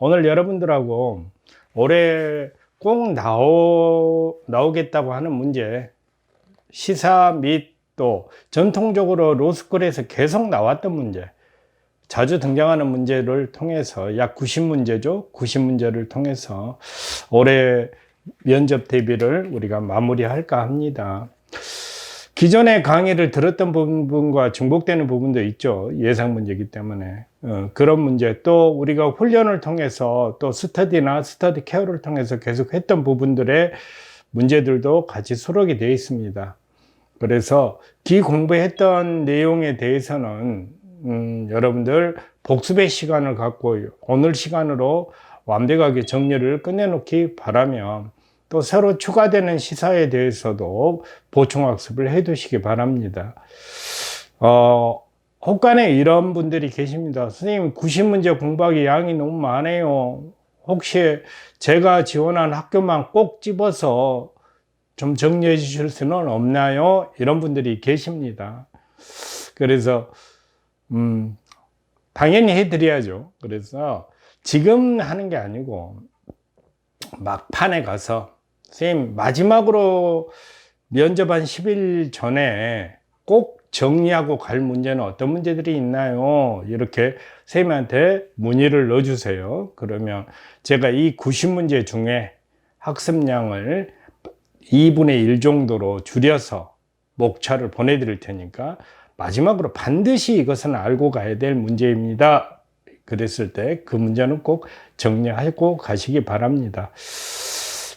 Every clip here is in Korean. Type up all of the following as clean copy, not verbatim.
오늘 여러분들하고 올해 꼭 나오겠다고 하는 문제, 시사 및 또 전통적으로 로스쿨에서 계속 나왔던 문제, 자주 등장하는 문제를 통해서 약 90문제죠. 90문제를 통해서 올해 면접 대비를 우리가 마무리할까 합니다. 기존의 강의를 들었던 부분과 중복되는 부분도 있죠. 예상 문제이기 때문에. 그런 문제, 또 우리가 훈련을 통해서 또 스터디나 스터디 케어를 통해서 계속 했던 부분들의 문제들도 같이 수록이 되어 있습니다. 그래서 기공부했던 내용에 대해서는 여러분들 복습의 시간을 갖고 오늘 시간으로 완벽하게 정리를 끝내놓기 바라며, 또 새로 추가되는 시사에 대해서도 보충학습을 해 두시기 바랍니다. 혹간에 이런 분들이 계십니다. 선생님, 90문제 공부하기 양이 너무 많아요. 혹시 제가 지원한 학교만 꼭 집어서 좀 정리해 주실 수는 없나요? 이런 분들이 계십니다. 그래서 당연히 해드려야죠. 그래서 지금 하는 게 아니고 막판에 가서, 선생님 마지막으로 면접 한 10일 전에 꼭 정리하고 갈 문제는 어떤 문제들이 있나요? 이렇게 선생님한테 문의를 넣어주세요. 그러면 제가 이 90문제 중에 학습량을 2분의 1 정도로 줄여서 목차를 보내드릴 테니까 마지막으로 반드시 이것은 알고 가야 될 문제입니다. 그랬을 때 그 문제는 꼭 정리하고 가시기 바랍니다.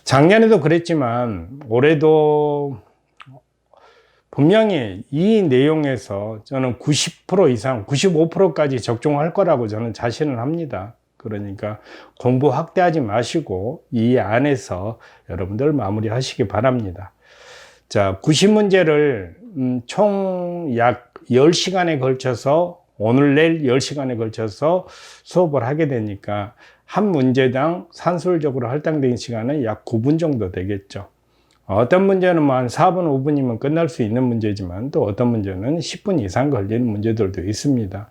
작년에도 그랬지만 올해도 분명히 이 내용에서 저는 90% 이상, 95%까지 적중할 거라고 저는 자신을 합니다. 그러니까 공부 확대하지 마시고 이 안에서 여러분들 마무리하시기 바랍니다. 자, 90문제를 총 약 10시간에 걸쳐서, 오늘 내일 10시간에 걸쳐서 수업을 하게 되니까 한 문제당 산술적으로 할당된 시간은 약 9분 정도 되겠죠. 어떤 문제는 뭐 한 4분, 5분이면 끝날 수 있는 문제지만, 또 어떤 문제는 10분 이상 걸리는 문제들도 있습니다.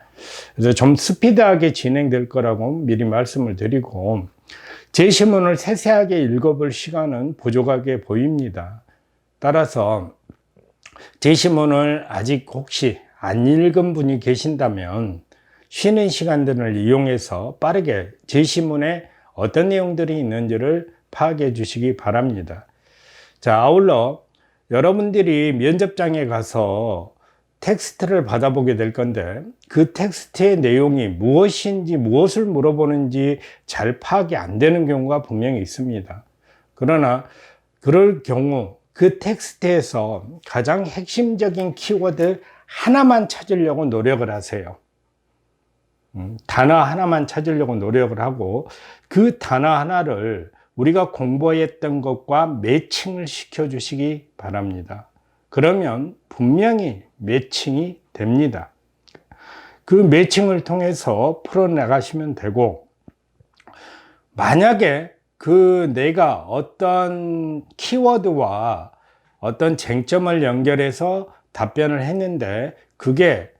그래서 좀 스피드하게 진행될 거라고 미리 말씀을 드리고, 제시문을 세세하게 읽어볼 시간은 부족하게 보입니다. 따라서 제시문을 아직 혹시 안 읽은 분이 계신다면 쉬는 시간들을 이용해서 빠르게 제시문에 어떤 내용들이 있는지를 파악해 주시기 바랍니다. 자, 아울러 여러분들이 면접장에 가서 텍스트를 받아보게 될 건데, 그 텍스트의 내용이 무엇인지, 무엇을 물어보는지 잘 파악이 안 되는 경우가 분명히 있습니다. 그러나 그럴 경우 그 텍스트에서 가장 핵심적인 키워드 하나만 찾으려고 노력을 하세요. 단어 하나만 찾으려고 노력을 하고, 그 단어 하나를 우리가 공부했던 것과 매칭을 시켜 주시기 바랍니다. 그러면 분명히 매칭이 됩니다. 그 매칭을 통해서 풀어나가시면 되고, 만약에 내가 어떤 키워드와 어떤 쟁점을 연결해서 답변을 했는데 그게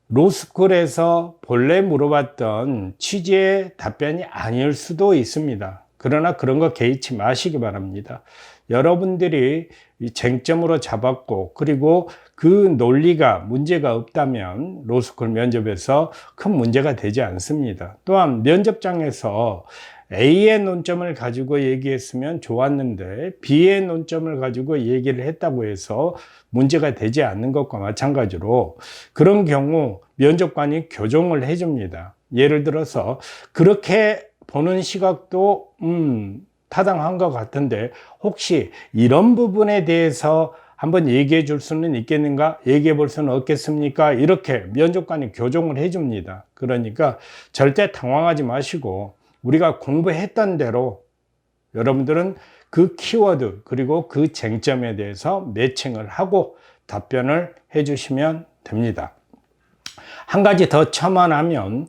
로스쿨에서 본래 물어봤던 취지의 답변이 아닐 수도 있습니다. 그러나 그런 거 개의치 마시기 바랍니다. 여러분들이 쟁점으로 잡았고, 그리고 그 논리가 문제가 없다면 로스쿨 면접에서 큰 문제가 되지 않습니다. 또한 면접장에서 A의 논점을 가지고 얘기했으면 좋았는데 B의 논점을 가지고 얘기를 했다고 해서 문제가 되지 않는 것과 마찬가지로, 그런 경우 면접관이 교정을 해줍니다. 예를 들어서 그렇게 보는 시각도 타당한 것 같은데 혹시 이런 부분에 대해서 한번 얘기해 줄 수는 있겠는가? 얘기해 볼 수는 없겠습니까? 이렇게 면접관이 교정을 해줍니다. 그러니까 절대 당황하지 마시고 우리가 공부했던 대로 여러분들은 그 키워드 그리고 그 쟁점에 대해서 매칭을 하고 답변을 해 주시면 됩니다. 한 가지 더 첨언하면,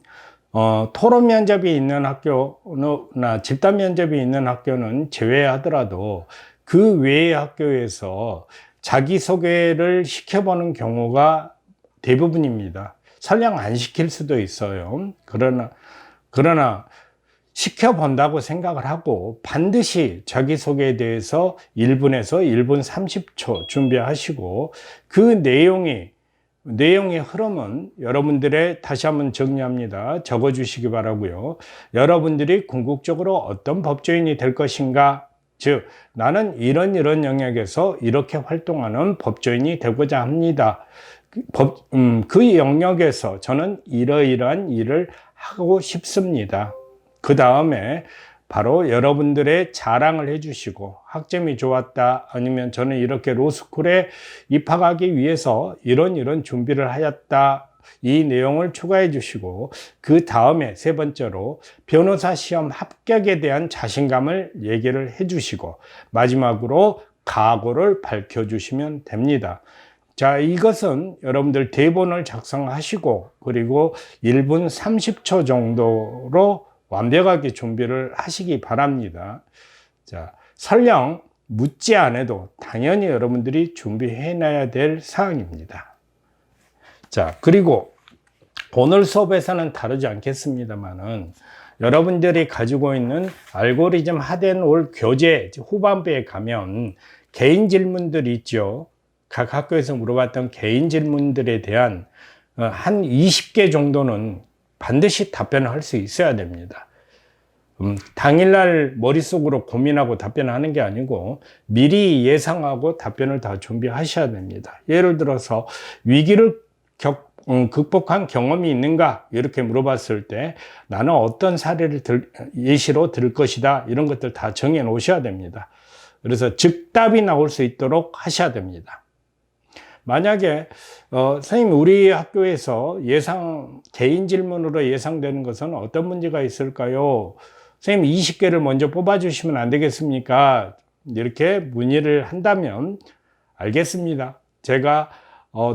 토론 면접이 있는 학교나 집단 면접이 있는 학교는 제외하더라도 그 외의 학교에서 자기소개를 시켜보는 경우가 대부분입니다. 설령 안 시킬 수도 있어요. 그러나 시켜본다고 생각을 하고 반드시 자기소개에 대해서 1분에서 1분 30초 준비하시고 그 내용의 흐름은 여러분들의 다시 한번 정리합니다. 적어 주시기 바라고요. 여러분들이 궁극적으로 어떤 법조인이 될 것인가, 즉 나는 이런 영역에서 이렇게 활동하는 법조인이 되고자 합니다. 그 영역에서 저는 이러이러한 일을 하고 싶습니다. 그 다음에 바로 여러분들의 자랑을 해주시고 학점이 좋았다, 아니면 저는 이렇게 로스쿨에 입학하기 위해서 이런 준비를 하였다, 이 내용을 추가해 주시고 그 다음에 세 번째로 변호사 시험 합격에 대한 자신감을 얘기를 해 주시고 마지막으로 각오를 밝혀 주시면 됩니다. 자, 이것은 여러분들 대본을 작성하시고 그리고 1분 30초 정도로 완벽하게 준비를 하시기 바랍니다. 자, 설령 묻지 않아도 당연히 여러분들이 준비해 놔야 될 사항입니다. 자, 그리고 오늘 수업에서는 다루지 않겠습니다만은 여러분들이 가지고 있는 알고리즘 하덴올 교재 후반부에 가면 개인 질문들이 있죠. 각 학교에서 물어봤던 개인 질문들에 대한 한 20개 정도는 반드시 답변을 할 수 있어야 됩니다. 당일날 머릿속으로 고민하고 답변하는 게 아니고 미리 예상하고 답변을 다 준비하셔야 됩니다. 예를 들어서 위기를 극복한 경험이 있는가 이렇게 물어봤을 때 나는 어떤 사례를 예시로 들 것이다, 이런 것들 다 정해 놓으셔야 됩니다. 그래서 즉답이 나올 수 있도록 하셔야 됩니다. 만약에 선생님 우리 학교에서 개인 질문으로 예상되는 것은 어떤 문제가 있을까요? 선생님 20개를 먼저 뽑아주시면 안 되겠습니까? 이렇게 문의를 한다면 알겠습니다. 제가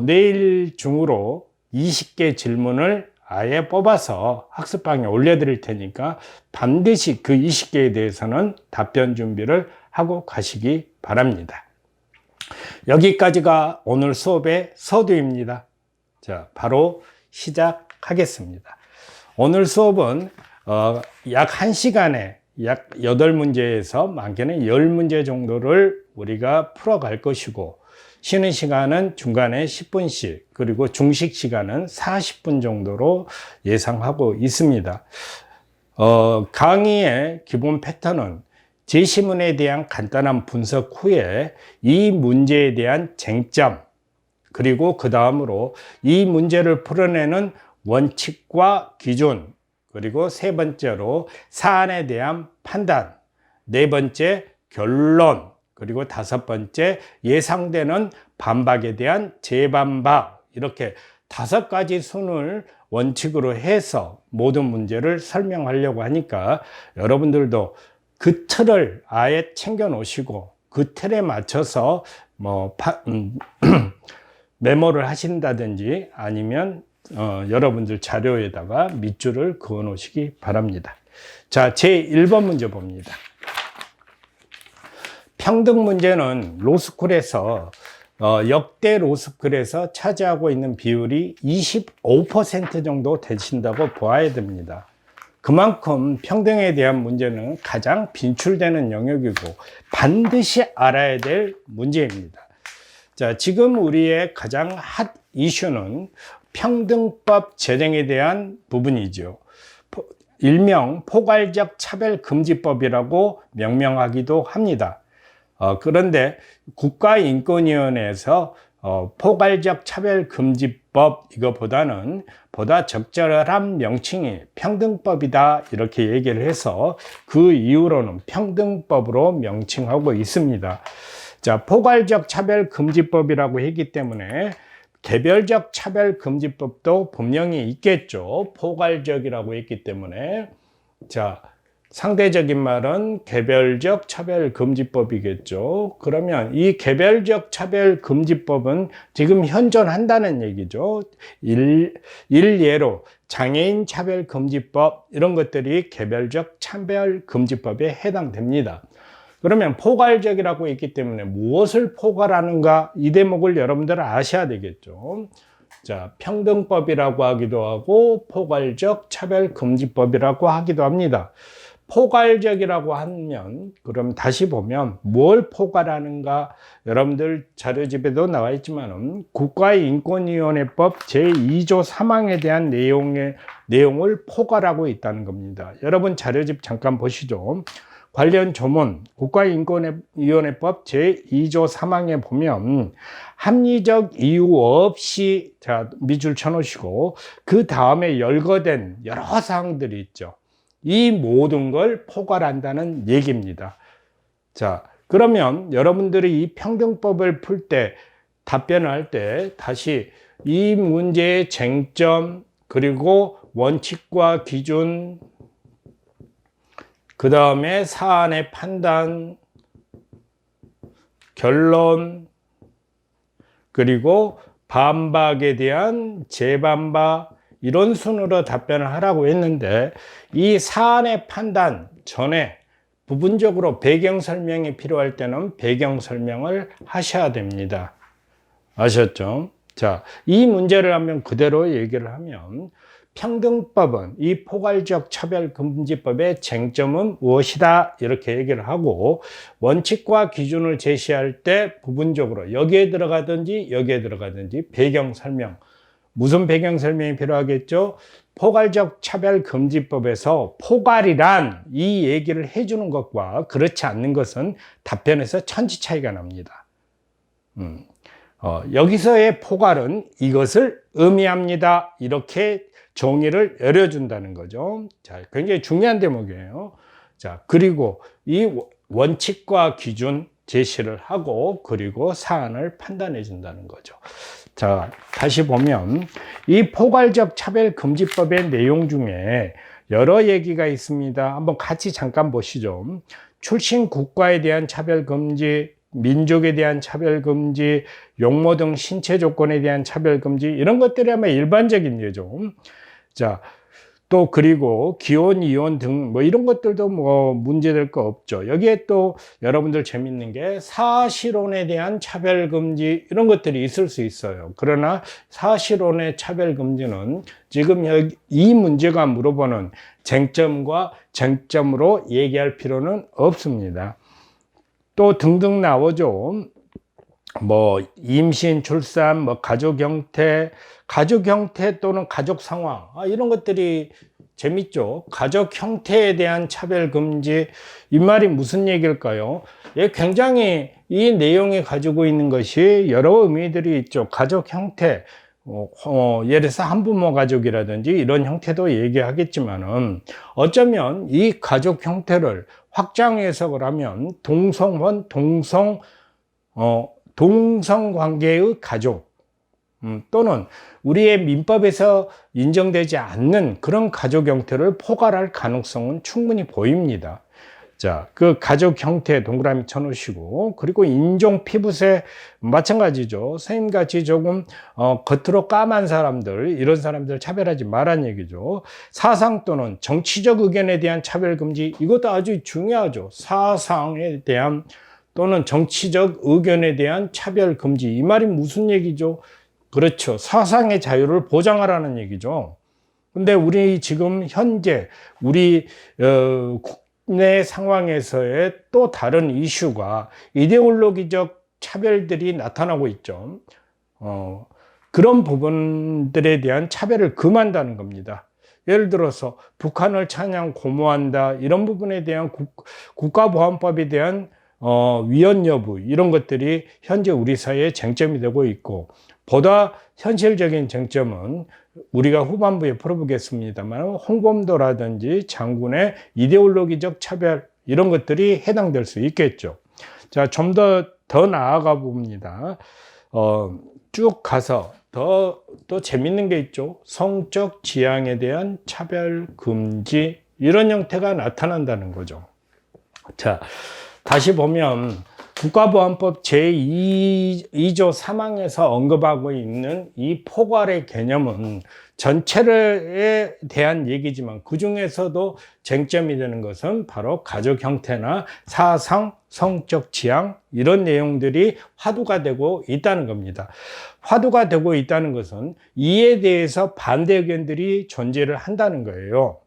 내일 중으로 20개 질문을 아예 뽑아서 학습방에 올려드릴 테니까 반드시 그 20개에 대해서는 답변 준비를 하고 가시기 바랍니다. 여기까지가 오늘 수업의 서두입니다. 자, 바로 시작하겠습니다. 오늘 수업은 약 1시간에 약 8문제에서 많게는 10문제 정도를 우리가 풀어갈 것이고 쉬는 시간은 중간에 10분씩, 그리고 중식 시간은 40분 정도로 예상하고 있습니다. 강의의 기본 패턴은 제시문에 대한 간단한 분석 후에 이 문제에 대한 쟁점, 그리고 그 다음으로 이 문제를 풀어내는 원칙과 기준, 그리고 세 번째로 사안에 대한 판단, 네 번째 결론, 그리고 다섯 번째 예상되는 반박에 대한 재반박, 이렇게 5가지 순을 원칙으로 해서 모든 문제를 설명하려고 하니까 여러분들도 그 틀을 아예 챙겨 놓으시고 그 틀에 맞춰서 메모를 하신다든지 아니면 여러분들 자료에다가 밑줄을 그어 놓으시기 바랍니다. 자, 제 1번 문제 봅니다. 평등 문제는 로스쿨에서 역대 로스쿨에서 차지하고 있는 비율이 25% 정도 되신다고 보아야 됩니다. 그만큼 평등에 대한 문제는 가장 빈출되는 영역이고 반드시 알아야 될 문제입니다. 자, 지금 우리의 가장 핫 이슈는 평등법 제정에 대한 부분이죠. 일명 포괄적 차별금지법이라고 명명하기도 합니다. 그런데 국가인권위원회에서 포괄적 차별금지법 이거보다는 보다 적절한 명칭이 평등법이다 이렇게 얘기를 해서 그 이후로는 평등법으로 명칭하고 있습니다. 자, 포괄적 차별금지법이라고 했기 때문에 개별적 차별금지법도 분명히 있겠죠. 포괄적이라고 했기 때문에. 자, 상대적인 말은 개별적 차별금지법이겠죠. 그러면 이 개별적 차별금지법은 지금 현존한다는 얘기죠. 일예로 장애인 차별금지법 이런 것들이 개별적 차별금지법에 해당됩니다. 그러면 포괄적이라고 했기 때문에 무엇을 포괄하는가, 이 대목을 여러분들은 아셔야 되겠죠. 자, 평등법이라고 하기도 하고 포괄적 차별금지법이라고 하기도 합니다. 포괄적이라고 하면, 그럼 다시 보면 뭘 포괄하는가? 여러분들 자료집에도 나와 있지만 국가인권위원회법 제2조 3항에 대한 내용을 포괄하고 있다는 겁니다. 여러분 자료집 잠깐 보시죠. 관련 조문 국가인권위원회법 제2조 3항에 보면 합리적 이유 없이, 자, 밑줄 쳐놓으시고 그 다음에 열거된 여러 사항들이 있죠. 이 모든 걸 포괄한다는 얘기입니다. 자, 그러면 여러분들이 이 평등법을 풀 때, 답변할 때 다시 이 문제의 쟁점, 그리고 원칙과 기준, 그 다음에 사안의 판단, 결론, 그리고 반박에 대한 재반박, 이런 순으로 답변을 하라고 했는데, 이 사안의 판단 전에 부분적으로 배경 설명이 필요할 때는 배경 설명을 하셔야 됩니다. 아셨죠? 자, 이 문제를 하면 그대로 얘기를 하면, 평등법은 이 포괄적 차별금지법의 쟁점은 무엇이다, 이렇게 얘기를 하고, 원칙과 기준을 제시할 때 부분적으로 여기에 들어가든지 여기에 들어가든지 배경 설명, 무슨 배경 설명이 필요하겠죠? 포괄적 차별금지법에서 포괄이란 이 얘기를 해주는 것과 그렇지 않는 것은 답변에서 천지 차이가 납니다. 여기서의 포괄은 이것을 의미합니다, 이렇게 정의를 열어준다는 거죠. 자, 굉장히 중요한 대목이에요. 자, 그리고 이 원칙과 기준 제시를 하고, 그리고 사안을 판단해 준다는 거죠. 자, 다시 보면 이 포괄적 차별금지법의 내용 중에 여러 얘기가 있습니다. 한번 같이 잠깐 보시죠. 출신 국가에 대한 차별금지, 민족에 대한 차별금지, 용모 등 신체 조건에 대한 차별금지, 이런 것들이 아마 일반적인 예죠. 자, 또 그리고 기혼, 이혼 등 뭐 이런 것들도 뭐 문제될 거 없죠. 여기에 또 여러분들 재밌는 게 사실혼에 대한 차별금지, 이런 것들이 있을 수 있어요. 그러나 사실혼의 차별금지는 지금 여기 이 문제가 물어보는 쟁점과 쟁점으로 얘기할 필요는 없습니다. 또 등등 나오죠. 뭐 임신, 출산, 뭐 가족 형태 또는 가족 상황, 이런 것들이 재밌죠. 가족 형태에 대한 차별 금지, 이 말이 무슨 얘기일까요? 예, 굉장히 이 내용이 가지고 있는 것이 여러 의미들이 있죠. 가족 형태, 예를 들어서 한부모 가족이라든지 이런 형태도 얘기하겠지만은, 어쩌면 이 가족 형태를 확장 해석을 하면 동성혼, 동성관계의 가족, 또는 우리의 민법에서 인정되지 않는 그런 가족 형태를 포괄할 가능성은 충분히 보입니다. 자, 그 가족 형태 동그라미 쳐놓으시고, 그리고 인종 피부색 마찬가지죠. 선생님같이 조금 겉으로 까만 사람들, 이런 사람들 차별하지 말란 얘기죠. 사상 또는 정치적 의견에 대한 차별금지, 이것도 아주 중요하죠. 사상에 대한 또는 정치적 의견에 대한 차별금지, 이 말이 무슨 얘기죠? 그렇죠. 사상의 자유를 보장하라는 얘기죠. 근데 우리 지금 현재 우리 국내 상황에서의 또 다른 이슈가 이데올로기적 차별들이 나타나고 있죠. 그런 부분들에 대한 차별을 금한다는 겁니다. 예를 들어서 북한을 찬양 고모한다, 이런 부분에 대한 국가보안법에 대한 위헌 여부, 이런 것들이 현재 우리 사회의 쟁점이 되고 있고, 보다 현실적인 쟁점은 우리가 후반부에 풀어보겠습니다만 홍범도라든지 장군의 이데올로기적 차별, 이런 것들이 해당될 수 있겠죠. 자, 좀 더 나아가 봅니다. 쭉 가서 또 재밌는 게 있죠. 성적 지향에 대한 차별 금지, 이런 형태가 나타난다는 거죠. 자, 다시 보면 국가보안법 제2조 3항에서 언급하고 있는 이 포괄의 개념은 전체에 대한 얘기지만, 그 중에서도 쟁점이 되는 것은 바로 가족 형태나 사상, 성적 지향, 이런 내용들이 화두가 되고 있다는 겁니다. 화두가 되고 있다는 것은 이에 대해서 반대 의견들이 존재를 한다는 거예요.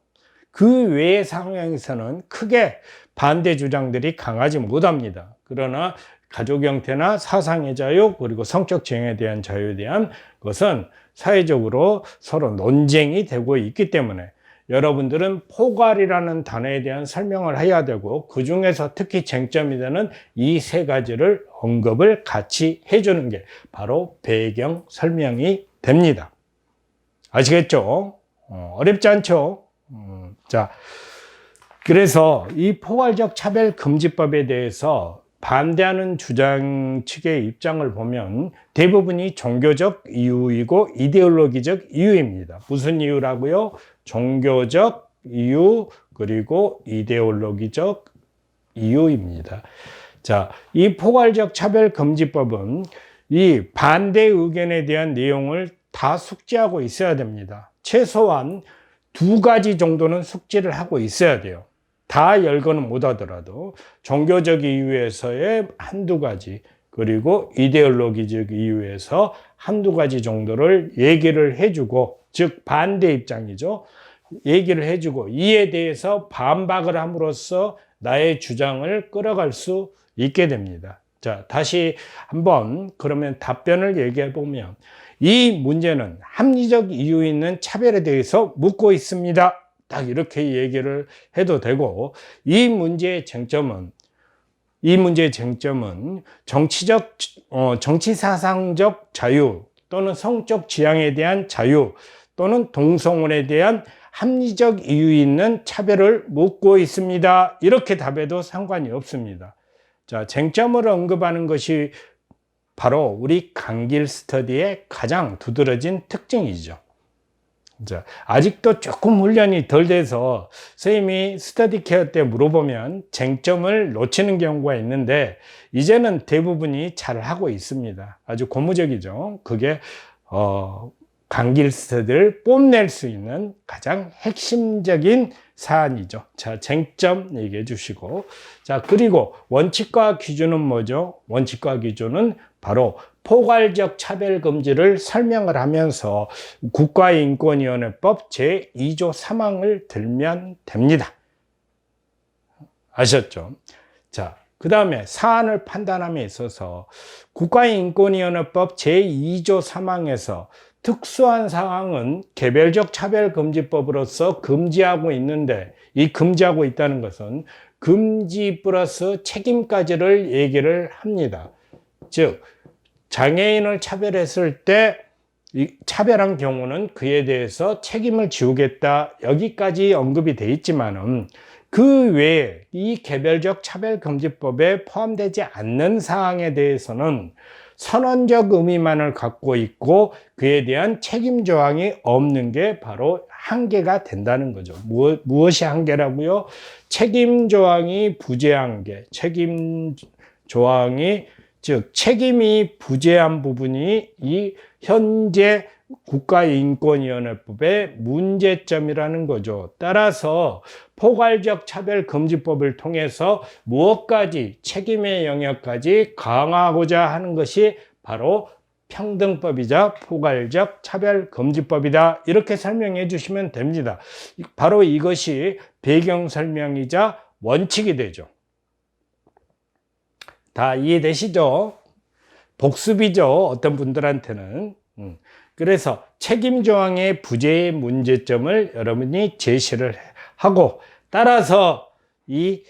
그 외의 상황에서는 크게 반대 주장들이 강하지 못합니다. 그러나 가족 형태나 사상의 자유, 그리고 성적 지형에 대한 자유에 대한 것은 사회적으로 서로 논쟁이 되고 있기 때문에 여러분들은 포괄이라는 단어에 대한 설명을 해야 되고, 그 중에서 특히 쟁점이 되는 이 세 가지를 언급을 같이 해주는 게 바로 배경 설명이 됩니다. 아시겠죠? 어렵지 않죠? 자, 그래서 이 포괄적 차별금지법에 대해서 반대하는 주장 측의 입장을 보면 대부분이 종교적 이유이고 이데올로기적 이유입니다. 무슨 이유라고요? 종교적 이유, 그리고 이데올로기적 이유입니다. 자, 이 포괄적 차별금지법은 이 반대 의견에 대한 내용을 다 숙지하고 있어야 됩니다. 최소한 2가지 정도는 숙지를 하고 있어야 돼요. 다 열거는 못하더라도 종교적 이유에서의 한두 가지, 그리고 이데올로기적 이유에서 한두 가지 정도를 얘기를 해주고, 즉 반대 입장이죠. 얘기를 해주고 이에 대해서 반박을 함으로써 나의 주장을 끌어갈 수 있게 됩니다. 자, 다시 한번 그러면 답변을 얘기해 보면, 이 문제는 합리적 이유 있는 차별에 대해서 묻고 있습니다. 딱 이렇게 얘기를 해도 되고, 이 문제의 쟁점은 정치사상적 자유, 또는 성적 지향에 대한 자유, 또는 동성혼에 대한 합리적 이유 있는 차별을 묻고 있습니다. 이렇게 답해도 상관이 없습니다. 자, 쟁점을 언급하는 것이 바로 우리 강길 스터디의 가장 두드러진 특징이죠. 자, 아직도 조금 훈련이 덜 돼서 선생님이 스터디 케어 때 물어보면 쟁점을 놓치는 경우가 있는데, 이제는 대부분이 잘 하고 있습니다. 아주 고무적이죠. 그게 강길 스터디를 뽐낼 수 있는 가장 핵심적인 사안이죠. 자, 쟁점 얘기해 주시고, 자, 그리고 원칙과 기준은 뭐죠? 원칙과 기준은 바로 포괄적 차별금지를 설명을 하면서 국가인권위원회법 제2조 3항을 들면 됩니다. 아셨죠? 자, 그 다음에 사안을 판단함에 있어서 국가인권위원회법 제2조 3항에서 특수한 상황은 개별적 차별금지법으로서 금지하고 있는데, 이 금지하고 있다는 것은 금지 플러스 책임까지를 얘기를 합니다. 즉, 장애인을 차별했을 때 차별한 경우는 그에 대해서 책임을 지우겠다, 여기까지 언급이 돼 있지만은 그 외에 이 개별적 차별금지법에 포함되지 않는 사항에 대해서는 선언적 의미만을 갖고 있고 그에 대한 책임 조항이 없는 게 바로 한계가 된다는 거죠. 무엇이 한계라고요? 책임 조항이 부재한 게, 책임 조항이, 즉 책임이 부재한 부분이 이 현재 국가인권위원회법의 문제점이라는 거죠. 따라서 포괄적 차별금지법을 통해서 무엇까지, 책임의 영역까지 강화하고자 하는 것이 바로 평등법이자 포괄적 차별금지법이다, 이렇게 설명해 주시면 됩니다. 바로 이것이 배경 설명이자 원칙이 되죠. 다 이해되시죠? 복습이죠, 어떤 분들한테는. 그래서 책임조항의 부재의 문제점을 여러분이 제시를 하고, 따라서 이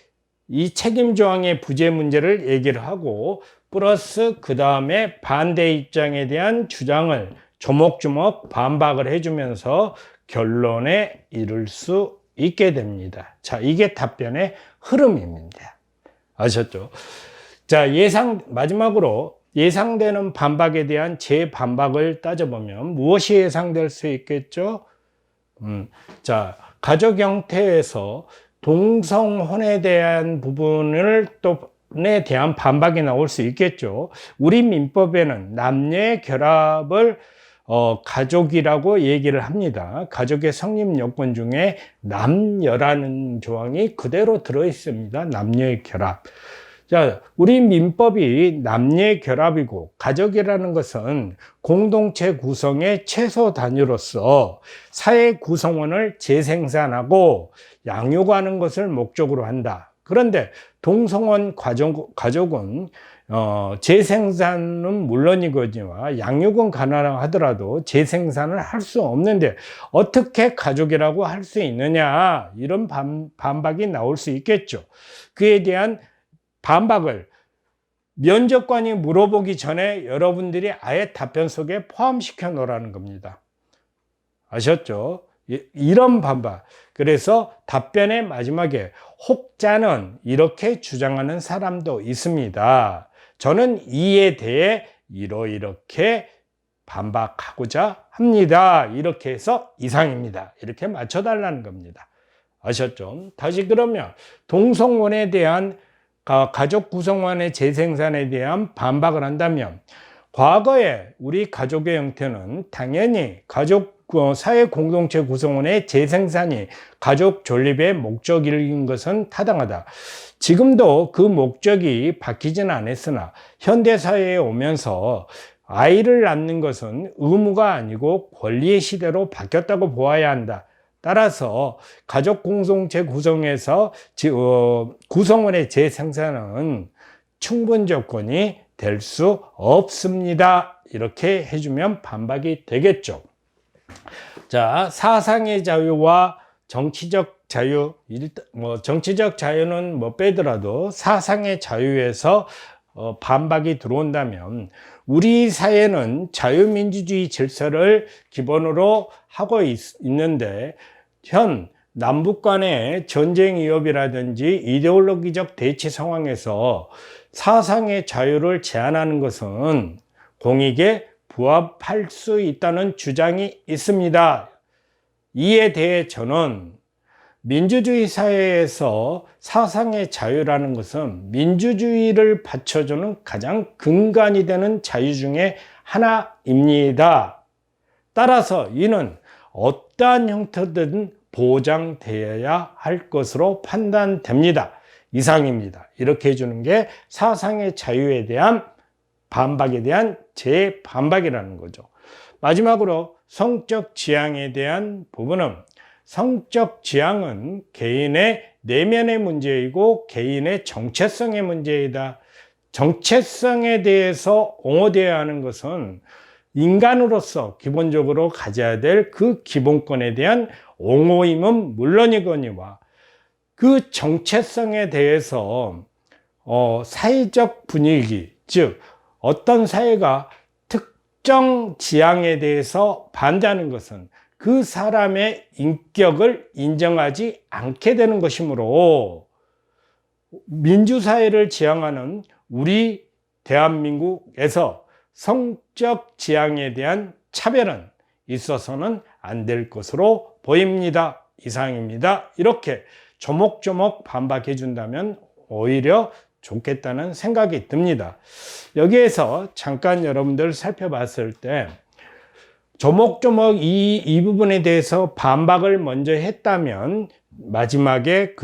책임조항의 부재 문제를 얘기를 하고, 플러스 그 다음에 반대 입장에 대한 주장을 조목조목 반박을 해주면서 결론에 이를 수 있게 됩니다. 자, 이게 답변의 흐름입니다. 아셨죠? 자, 마지막으로 예상되는 반박에 대한 재반박을 따져보면 무엇이 예상될 수 있겠죠? 자, 가족 형태에서 동성혼에 대한 부분을 에 대한 반박이 나올 수 있겠죠. 우리 민법에는 남녀의 결합을 가족이라고 얘기를 합니다. 가족의 성립 요건 중에 남녀라는 조항이 그대로 들어 있습니다. 남녀의 결합. 자, 우리 민법이 남녀 결합이고 가족이라는 것은 공동체 구성의 최소 단위로서 사회 구성원을 재생산하고 양육하는 것을 목적으로 한다. 그런데 동성원 가족은 재생산은 물론이거니와 양육은 가능하더라도 재생산을 할 수 없는데 어떻게 가족이라고 할 수 있느냐, 이런 반박이 나올 수 있겠죠. 그에 대한 반박을 면접관이 물어보기 전에 여러분들이 아예 답변 속에 포함시켜 놓으라는 겁니다. 아셨죠? 이런 반박. 그래서 답변의 마지막에 혹자는 이렇게 주장하는 사람도 있습니다. 저는 이에 대해 이렇게 반박하고자 합니다. 이렇게 해서 이상입니다. 이렇게 맞춰달라는 겁니다. 아셨죠? 다시 그러면 동성혼에 대한 가족 구성원의 재생산에 대한 반박을 한다면 과거에 우리 가족의 형태는 당연히 사회 공동체 구성원의 재생산이 가족 존립의 목적인 것은 타당하다. 지금도 그 목적이 바뀌지는 않았으나 현대사회에 오면서 아이를 낳는 것은 의무가 아니고 권리의 시대로 바뀌었다고 보아야 한다. 따라서 가족 공동체 구성에서 구성원의 재생산은 충분 조건이 될 수 없습니다. 이렇게 해주면 반박이 되겠죠. 자, 사상의 자유와 정치적 자유, 정치적 자유는 빼더라도 사상의 자유에서 반박이 들어온다면 우리 사회는 자유민주주의 질서를 기본으로 하고 있는데 현 남북 간의 전쟁 위협이라든지 이데올로기적 대치 상황에서 사상의 자유를 제한하는 것은 공익에 부합할 수 있다는 주장이 있습니다. 이에 대해 저는 민주주의 사회에서 사상의 자유라는 것은 민주주의를 받쳐주는 가장 근간이 되는 자유 중에 하나입니다. 따라서 이는 어떠한 형태든 보장되어야 할 것으로 판단됩니다. 이상입니다. 이렇게 해주는 게 사상의 자유에 대한 반박에 대한 제 반박이라는 거죠. 마지막으로 성적 지향에 대한 부분은 성적 지향은 개인의 내면의 문제이고 개인의 정체성의 문제이다. 정체성에 대해서 옹호되어야 하는 것은 인간으로서 기본적으로 가져야 될 그 기본권에 대한 옹호임은 물론이거니와 그 정체성에 대해서 사회적 분위기, 즉 어떤 사회가 특정 지향에 대해서 반대하는 것은 그 사람의 인격을 인정하지 않게 되는 것이므로 민주사회를 지향하는 우리 대한민국에서 성적 지향에 대한 차별은 있어서는 안 될 것으로 보입니다. 이상입니다. 이렇게 조목조목 반박해 준다면 오히려 좋겠다는 생각이 듭니다. 여기에서 잠깐 여러분들 살펴봤을 때 조목조목 이 부분에 대해서 반박을 먼저 했다면 마지막에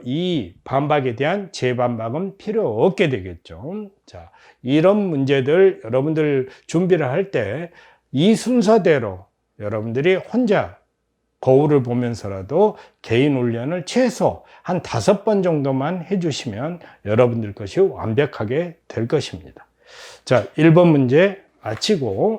이 반박에 대한 재반박은 필요 없게 되겠죠. 자, 이런 문제들 여러분들 준비를 할 때 이 순서대로 여러분들이 혼자 거울을 보면서라도 개인 훈련을 최소 한 5번 정도만 해주시면 여러분들 것이 완벽하게 될 것입니다. 자, 1번 문제 마치고